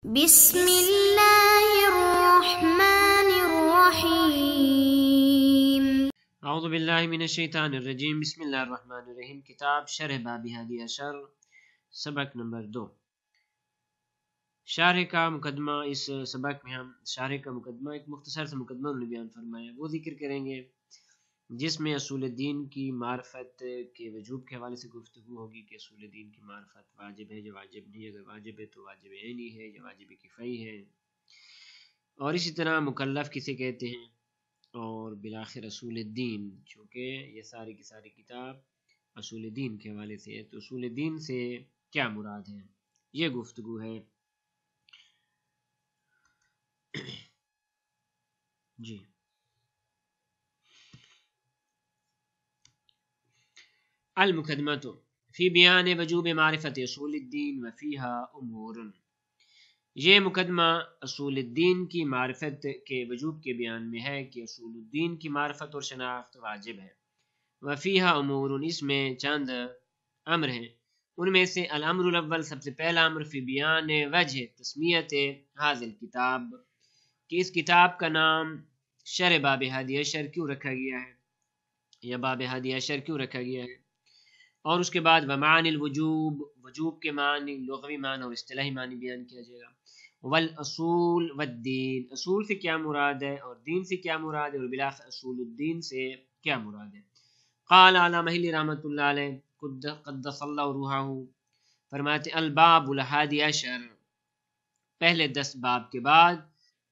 بسم اللہ الرحمن الرحیم۔ اعوذ باللہ من الشیطان الرجیم، بسم اللہ الرحمن الرحیم۔ کتاب شرح باب ہادی عشر، سبق نمبر 2۔ شارح کا مقدمہ۔ اس سبق میں ہم شارح کا مقدمہ، ایک مختصر سے مقدمہ انہوں نے بیان فرمایا، وہ ذکر کریں گے، جس میں اصول دین کی معرفت کے وجوب کے حوالے سے گفتگو ہوگی کہ اصول دین کی معرفت واجب ہے یا واجب نہیں، اگر واجب ہے تو واجب عینی ہے یا واجب کفائی ہے، اور اسی طرح مکلف کسے کہتے ہیں، اور بالآخر اصول الدین، چونکہ یہ ساری کی ساری کتاب اصول دین کے حوالے سے ہے، تو اصول دین سے کیا مراد ہے، یہ گفتگو ہے۔ جی المقدمۃ فی بیان وجوب معرفت اصول الدین وفیہا امور۔ یہ مقدمہ اصول الدین کی معرفت کے وجوب کے بیان میں ہے کہ اصول الدین کی معرفت اور شناخت واجب ہے۔ وفیہا امور، اس میں چند امر ہیں، ان میں سے الامر الاول، سب سے پہلا امر، فی بیان وجہ تسمیت ھذا الکتاب، کہ اس کتاب کا نام شرح باب ہادی عشر کیوں رکھا گیا ہے، یا باب ہادی عشر کیوں رکھا گیا ہے، اور اس کے بعد ومعانی الوجوب، وجوب کے معنی، لغوی معنی اور اصطلاحی معنی بیان کیا جائے گا، والاصول والدین، اصول سے کیا مراد ہے اور دین سے کیا مراد ہے، اور بالآخر اصول الدین سے کیا مراد ہے۔ قال علامہ ہلی رحمۃ اللہ علیہ قدس اللہ روحہ، فرماتے الباب الحادی عشر، پہلے 10 باب کے بعد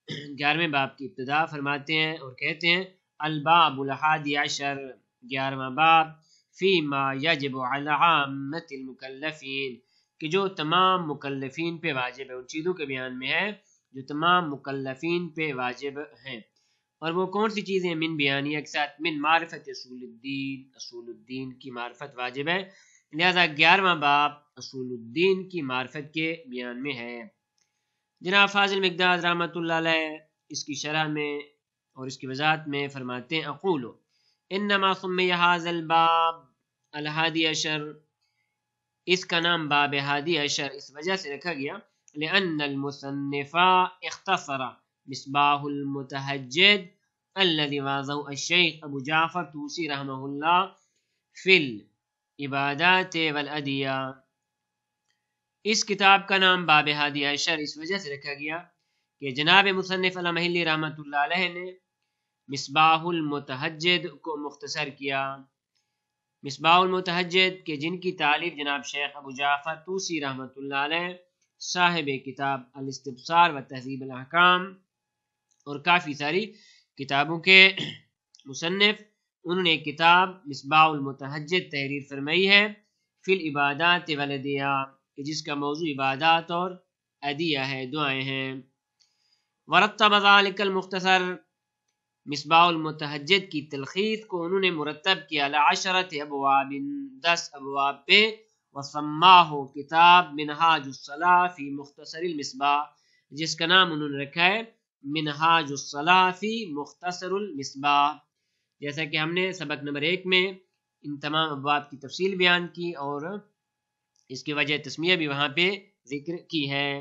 11ویں باب کی ابتدا فرماتے ہیں اور کہتے ہیں الباب الحادی عشر، 11واں باب، فیما یجب علی عامۃ المکلفین، کہ جو تمام مکلفین پہ واجب ہے، ان چیزوں کے بیان میں ہے جو تمام مکلفین پہ واجب ہیں، اور وہ کون سی چیزیں، من بیانیہ کے ساتھ، من معرفت اصول الدین، اصول الدین کی معرفت واجب ہے، لہذا 11واں باب اصول الدین کی معرفت کے بیان میں ہے۔ جناب فاضل مقداد رحمۃ اللہ علیہ اس کی شرح میں اور اس کی وضاحت میں فرماتے ہیں اقول انما سمی ھذا الباب الحادی عشر، اس کا نام باب ہادی عشر اس وجہ سے رکھا گیا لأن المصنف اختصر مصباح المتہجد الذي واضحه الشیخ ابو جعفر طوسی رحمہ اللہ فی العبادات والادیہ، اس کتاب کا نام باب ہادی عشر اس وجہ سے رکھا گیا کہ جناب مصنف علامہ ہلی رحمۃ اللہ علیہ نے مصباح المتہجد کو مختصر کیا، مصباح المتہجد کے جن کی تالیف جناب شیخ ابو جعفر طوسی رحمۃ اللہ علیہ، صاحب کتاب الاستبصار و تہذیب الاحکام اور کافی ساری کتابوں کے مصنف، انہوں نے کتاب مصباح المتہجد تحریر فرمائی ہے فی العبادات والادیہ، جس کا موضوع عبادات اور ادیہ ہے، دعائیں ہیں۔ ورتب ذلک المختصر، مصباح المتہجد کی تلخیص کو انہوں نے مرتب کیا علی 10 ابواب، 10 ابواب پہ، وسماہ کتاب منہاج الصلاح فی مختصر المصباح، جس کا نام انہوں نے رکھا ہے منہاج الصلاح فی مختصر المصباح، جیسا کہ ہم نے سبق نمبر 1 میں ان تمام ابواب کی تفصیل بیان کی اور اس کی وجہ تسمیہ بھی وہاں پہ ذکر کی ہے۔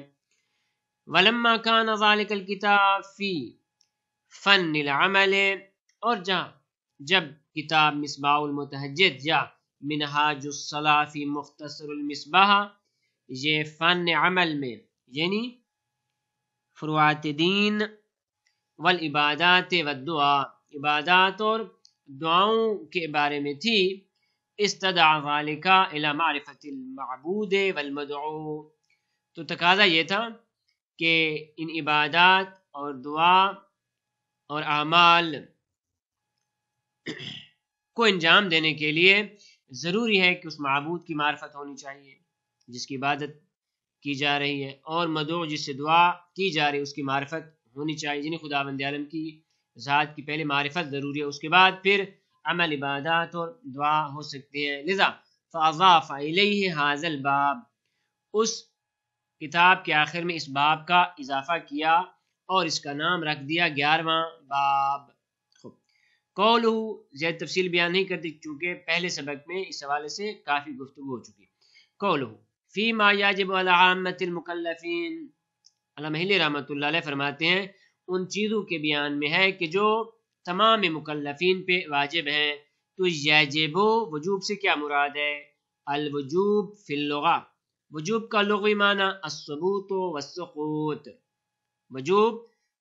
ولما کان ذلک الکتاب فی فن العمل، اور جب کتاب مصباح المتہجد یا منہاج الصلاح فی مختصر المصباح یہ فن عمل میں، یعنی فروعات دین، والعبادات والدعا، عبادات اور دعاؤں کے بارے میں تھی، استدعا ذالک الی معرفت المعبود والمدعو، تو تقاضا یہ تھا کہ ان عبادات اور دعا اور اعمال کو انجام دینے کے لیے ضروری ہے کہ اس معبود کی معرفت ہونی چاہیے جس کی عبادت کی جا رہی ہے، اور مدعو جس سے دعا کی جا رہی ہے اس کی معرفت ہونی چاہیے، یعنی خداوند عالم کی ذات کی پہلے معرفت ضروری ہے، اس کے بعد پھر عمل عبادات اور دعا ہو سکتی ہے۔ لذا فاضاف الیہ ھذا الباب، اس کتاب کے آخر میں اس باب کا اضافہ کیا اور اس کا نام رکھ دیا 11واں باب۔ قولہ، زیادہ تفصیل بیان نہیں کرتی چونکہ پہلے سبق میں اس حوالے سے کافی گفتگو ہو چکی۔ قولہ فیما یجب علی عامۃ المکلفین، علامہ ہلی رحمۃ اللہ علیہ فرماتے ہیں ان چیزوں کے بیان میں ہے کہ جو تمام مکلفین پہ واجب ہیں۔ تو یجب وجوب سے کیا مراد ہے؟ الوجوب فی اللغہ، وجوب کا لغوی معنی الثبوت والسقوط، وجوب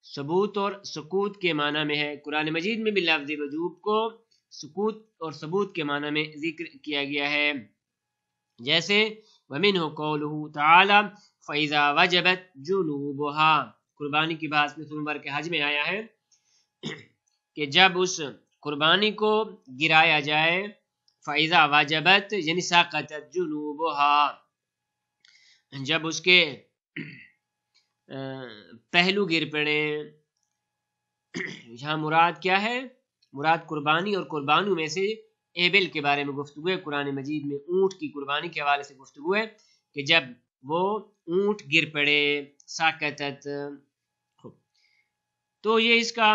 ثبوت اور سکوت کے معنی میں ہے۔ قرآن مجید میں بھی لفظ وجوب کو سکوت اور ثبوت کے معنی میں ذکر کیا گیا ہے، جیسے وَمِنْهُ قَوْلُهُ تَعَالَى فَإِذَا وَجَبَتْ جُنُوبُهَا، قربانی کی بات میں سورہ کے حج میں آیا ہے کہ جب اس قربانی کو گرایا جائے، فَإِذَا وَجَبَتْ یعنی سَقَطَتْ جُنُوبُهَا، جب اس کے پہلو گر پڑے۔ یہاں مراد کیا ہے؟ مراد قربانی اور قربانیوں میں سے ایبل کے بارے میں گفتگو ہے۔ قرآن مجید میں اونٹ کی قربانی کے حوالے سے گفتگو ہے کہ جب وہ اونٹ گر پڑے، ساکتت، تو یہ اس کا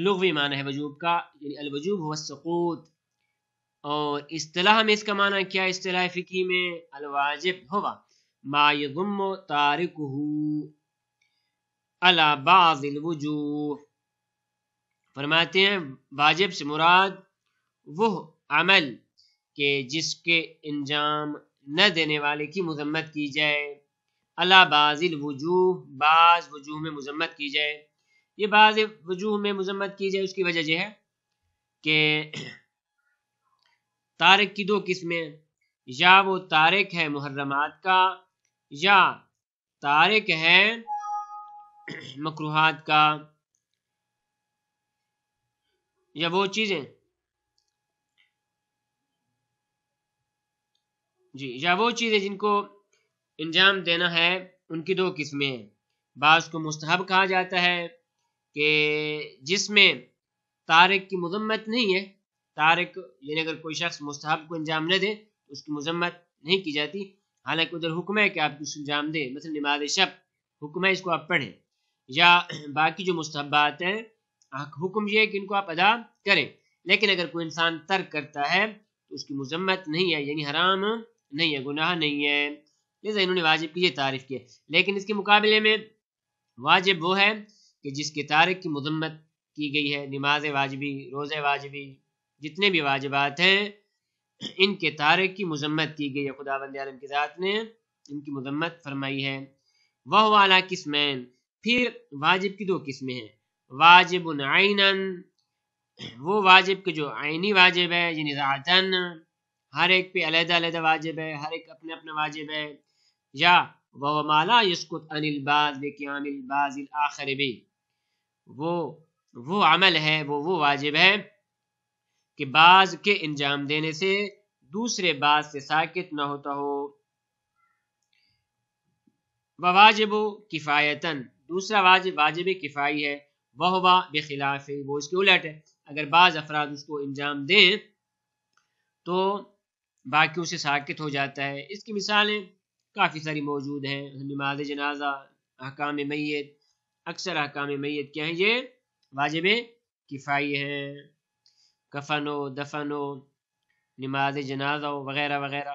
لغوی معنی ہے وجوب کا، یعنی الوجوب هو السقوط۔ اور اصطلاح میں اس کا معنی کیا ہے؟ اصطلاح فقہی میں الواجب ہوا ما یضم تارکہ علی بعض الوجوہ، فرماتے ہیں واجب سے مراد وہ عمل کہ جس کے انجام نہ دینے والے کی مذمت کی جائے، علی بعض الوجوہ، بعض وجوہ میں مذمت کی جائے۔ یہ بعض وجوہ میں مذمت کی جائے اس کی وجہ یہ ہے کہ تارک کی دو قسمیں، یا وہ تارک ہے محرمات کا، یا تارک ہے مکروہات کا، یا وہ چیزیں جن کو انجام دینا ہے ان کی دو قسمیں ہیں۔ بعض کو مستحب کہا جاتا ہے کہ جس میں تارک کی مذمت نہیں ہے، تارک یعنی اگر کوئی شخص مستحب کو انجام نہ دے تو اس کی مذمت نہیں کی جاتی، حالانکہ ادھر حکم ہے کہ آپ اس کو انجام دیں، مثلا نماز شب حکم ہے اس کو آپ پڑھیں، یا باقی جو مستحبات ہیں حکم یہ ہے کہ ان کو آپ ادا کریں، لیکن اگر کوئی انسان ترک کرتا ہے تو اس کی مذمت نہیں ہے، یعنی حرام نہیں ہے، گناہ نہیں ہے، لہذا انہوں نے واجب کی یہ تعریف کی ہے۔ لیکن اس کے مقابلے میں واجب وہ ہے کہ جس کے تارک کی مذمت کی گئی ہے، نماز واجبی، روزہ واجبی، جتنے بھی واجبات ہیں ان کے تارک کی مذمت کی گئی ہے، خداوند عالم کی ذات نے ان کی مذمت فرمائی ہے۔ وہ والا قسمین، پھر واجب کی دو قسمیں ہیں، واجب عینن، وہ واجب کے جو عینی واجب ہے، یعنی ذاتن ہر ایک پہ علیحدہ علیحدہ واجب ہے، ہر ایک اپنا اپنا واجب ہے، یا وہ ما لا یسقط عن البعض بقیام البعض الآخر بھی، وہ عمل ہے، وہ واجب ہے کہ بعض کے انجام دینے سے دوسرے بعض سے ساکت نہ ہوتا ہو۔ وواجب کفایتن، دوسرا واجب کفائی ہے، وہ بخلاف، وہ اس کے الٹ ہے، اگر بعض افراد اس کو انجام دیں تو باقیوں سے ساکت ہو جاتا ہے۔ اس کی مثالیں کافی ساری موجود ہیں، نماز جنازہ، احکام میت، اکثر احکام میت کیا ہیں؟ یہ واجب کفائی ہیں، کفن و دفن و نماز جنازہ وغیرہ وغیرہ،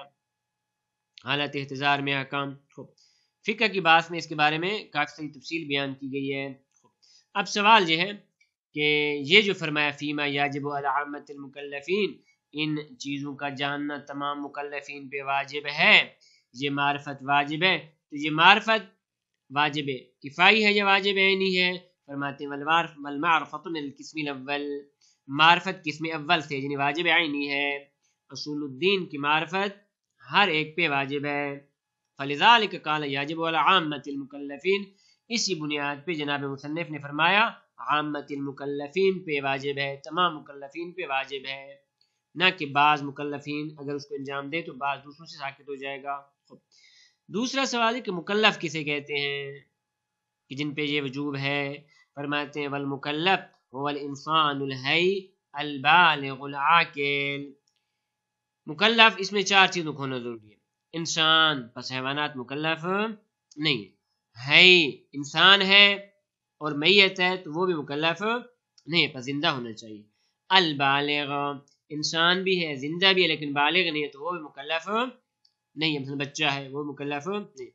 حالت احتضار میں احکام۔ فقہ کی بات میں اس کے بارے میں کافی ساری تفصیل بیان کی گئی ہے۔ اب سوال یہ ہے کہ یہ جو فرمایا فیما یاجب علی عامۃ المکلفین، ان چیزوں کا جاننا تمام مکلفین پہ واجب ہے، یہ معرفت واجب ہے، تو یہ معرفت واجب کفائی ہے یا واجب عینی ہے؟ فرماتے ہیں والمعرفۃ من القسم الاول، معرفت قسم اول سے یعنی واجب عینی ہے، اصول الدین کی معرفت ہر ایک پہ واجب ہے۔ فلذلک قال یاجب علی عامۃ المکلفین، اسی بنیاد پہ جناب مصنف نے فرمایا عامۃ المکلفین پہ واجب ہے، تمام مکلفین پہ واجب ہے، نہ کہ بعض مکلفین اگر اس کو انجام دے تو بعض دوسروں سے ساکت ہو جائے گا۔ دوسرا سوال ہے کہ مکلف کسے کہتے ہیں کہ جن پہ یہ وجوب ہے؟ فرماتے ہیں والمکلف هو الانسان الحی البالغ العاقل، مکلف اس میں چار چیزوں کو ہونا ضروری ہے، انسان، پس حیوانات مکلف نہیں ہے، انسان ہے اور میت ہے تو وہ بھی مکلف نہیں ہے، پس زندہ ہونا چاہیے، البالغ، انسان بھی ہے زندہ بھی ہے لیکن بالغ نہیں ہے تو وہ بھی مکلف نہیں ہے، مثلا بچہ ہے وہ مکلف نہیں،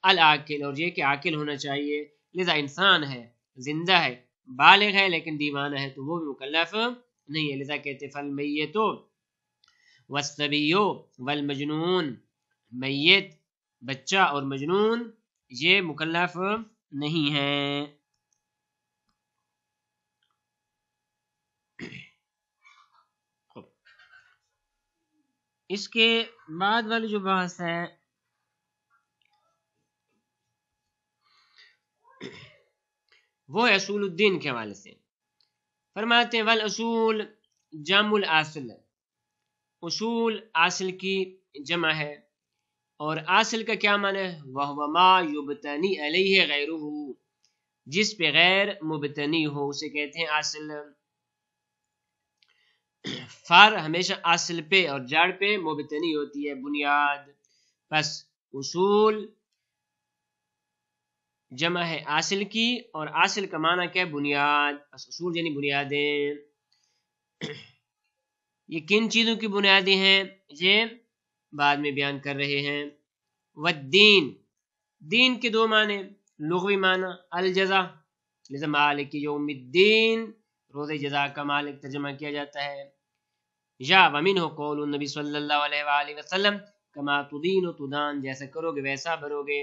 العاقل، اور یہ کہ عاقل ہونا چاہیے، لذا انسان ہے، زندہ ہے، بالغ ہے لیکن دیوانہ ہے تو وہ بھی مکلف نہیں ہے. لذا کہتے فالمیت والصبی والمجنون، میت بچہ اور مجنون یہ مکلف نہیں ہیں. اس کے بعد والی جو بحث ہے وہ ہے اصول الدین کے حوالے سے. فرماتے ہیں والاصول جمع الاصل، اصول اصل کی جمع ہے، اور اصل کا کیا معنی ہے؟ وَهُوَ مَا يُبْتَنِي عَلَيْهِ غَيْرُهُ، جس پہ غیر مبتنی ہو اسے کہتے ہیں اصل. فر ہمیشہ اصل پہ اور جڑ پہ مبتنی ہوتی ہے، بنیاد. پس اصول جمع ہے اصل کی، اور اصل کا معنی کیا ہے؟ بنیاد. پس اصول یعنی بنیادیں. یہ کن چیزوں کی بنیادیں ہیں یہ بعد میں بیان کر رہے ہیں. والدین، دین کے دو معنی، لغوی معنی الجزا، لذا مالک یوم الدین، روز جزا کا مالک ترجمہ کیا جاتا ہے. یا ومنہ قول النبی صلی اللہ علیہ وآلہ وسلم کما تدین و تدان، جیسا کرو گے ویسا بھرو گے،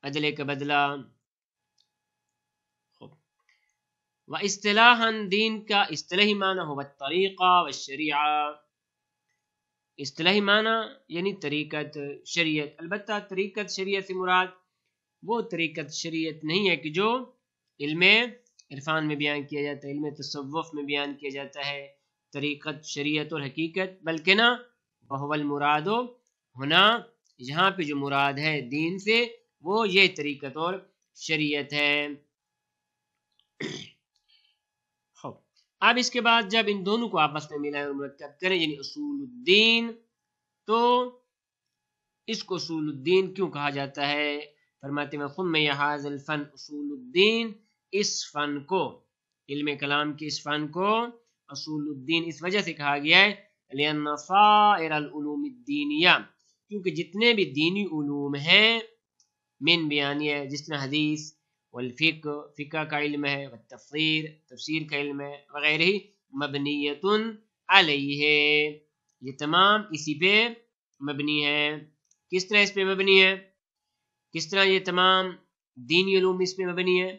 عدلے کا بدلہ. و اصطلاحاً، دین کا اصطلاحی معنی ہو الطریقہ والشریعہ، اصطلاحی معنی یعنی طریقت شریعت. البتہ طریقت شریعت سے مراد وہ طریقت شریعت نہیں ہے کہ جو علم عرفان میں بیان کیا جاتا ہے، علم تصوف میں بیان کیا جاتا ہے، طریقت شریعت اور حقیقت، بلکہ نہ وہو المراد، ہونا یہاں پہ جو مراد ہے دین سے وہ یہ طریقت اور شریعت ہے. اب اس کے بعد جب ان دونوں کو آپس میں ملائیں اور مرکب کریں یعنی اصول الدین، تو اس کو اصول الدین کیوں کہا جاتا ہے؟ فرماتے ہیں سمی ھذا الفن اصول الدین، اس فن کو، علم کلام کے اس فن کو اصول الدین اس وجہ سے کہا گیا ہے لأن سائر العلوم الدینیہ، کیونکہ جتنے بھی دینی علوم ہیں، من بیانیہ جس طرح حدیث، والفقہ فقہ کا علم ہے، والتفسیر تفسیر کا علم ہے، وغیرہ، مبنیۃ علیہ، یہ تمام اسی پہ مبنی ہے. کس طرح اس پہ مبنی ہے؟ کس طرح یہ تمام دینی علوم اس پہ مبنی ہے؟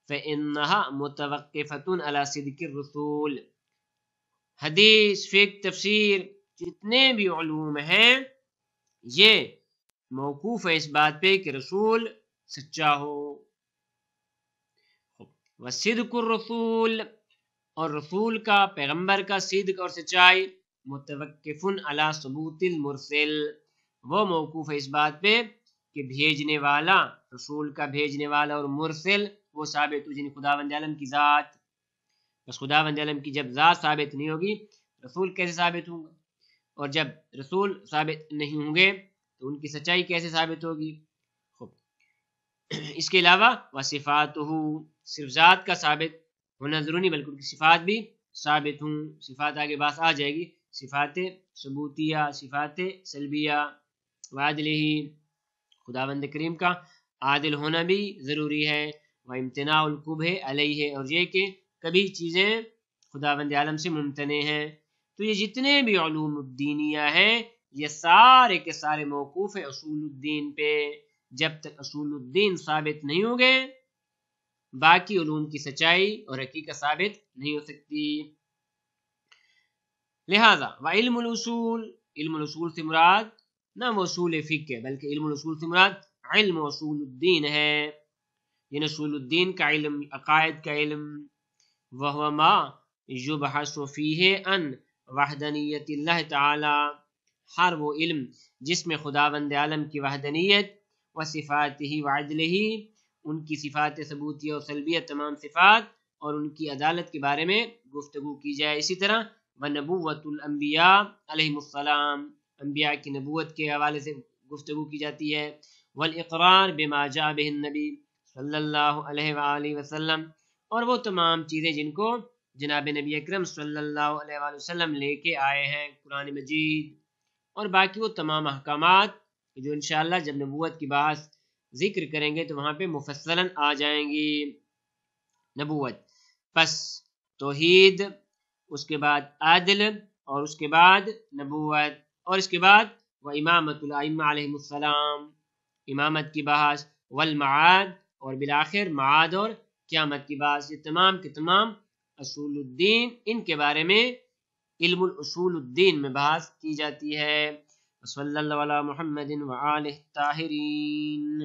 فإنها متوقفۃ علی صدق الرسول، حدیث فقہ تفسیر جتنے بھی علوم ہیں یہ موقوف ہے اس بات پہ کہ رسول سچا ہو. وصدق الرسول، اور رسول کا، پیغمبر کا صدق اور سچائی، متوقف علی ثبوت المرسل، وہ موقوف ہے اس بات پہ کہ بھیجنے والا، رسول کا بھیجنے والا اور مرسل وہ ثابت ہو، یعنی خداوند عالم کی ذات. بس خداوند عالم کی جب ذات ثابت نہیں ہوگی رسول کیسے ثابت ہوں گا؟ اور جب رسول ثابت نہیں ہوں گے تو ان کی سچائی کیسے ثابت ہوگی؟ اس کے علاوہ وصفاتہ، صرف ذات کا ثابت ہونا ضروری نہیں بلکہ ان کی صفات بھی ثابت ہوں. صفات آگے بات آ جائے گی، صفات ثبوتیہ، صفات سلبیہ. وعدلہ، خداوند کریم کا عادل ہونا بھی ضروری ہے. وامتناع القبح علیہ، اور یہ کہ کبھی چیزیں خداوند عالم سے ممتنع ہیں. تو یہ جتنے بھی علوم الدینیہ ہیں یہ سارے کے سارے موقوف ہیں اصول الدین پہ. جب تک اصول الدین ثابت نہیں ہوں گے باقی علوم کی سچائی اور حقیقت ثابت نہیں ہو سکتی. لہذا وعلم الاصول، علم الاصول سے مراد نہ وہ اصول فقہ ہے بلکہ علم الاصول سے مراد علم اصول الدین ہے، یعنی اصول الدین کا علم، عقائد کا علم. وہو ما یبحث فیہ عن وحدانیت اللہ تعالی، ہر وہ علم جس میں خداوند عالم کی وحدانیت، وصفاتہ وعدلہ، ان کی صفات ثبوتیہ اور سلبیہ تمام صفات اور ان کی عدالت کے بارے میں گفتگو کی جائے. اسی طرح ونبوت الانبیاء علیہم السلام، انبیاء کی نبوت کے حوالے سے گفتگو کی جاتی ہے. والاقرار بما جاء بہ النبی صلی اللہ علیہ وآلہ وسلم، اور وہ تمام چیزیں جن کو جناب نبی اکرم صلی اللہ علیہ وآلہ وسلم لے کے آئے ہیں، قرآن مجید، اور باقی وہ تمام احکامات جو انشاءاللہ جب نبوت کی بحث ذکر کریں گے تو وہاں پہ مفصلاً آ جائیں گی نبوت، پس توحید، اس کے بعد عدل، اور اس کے بعد نبوت، اور اس کے بعد و امامت الائمہ علیہم السلام، امامت کی بحث، والمعاد، اور بالآخر معاد اور قیامت کی بحث. یہ تمام کے تمام اصول الدین، ان کے بارے میں علم الاصول الدین میں بحث کی جاتی ہے. صلی اللہ علی محمد وآلہ الطاہرین.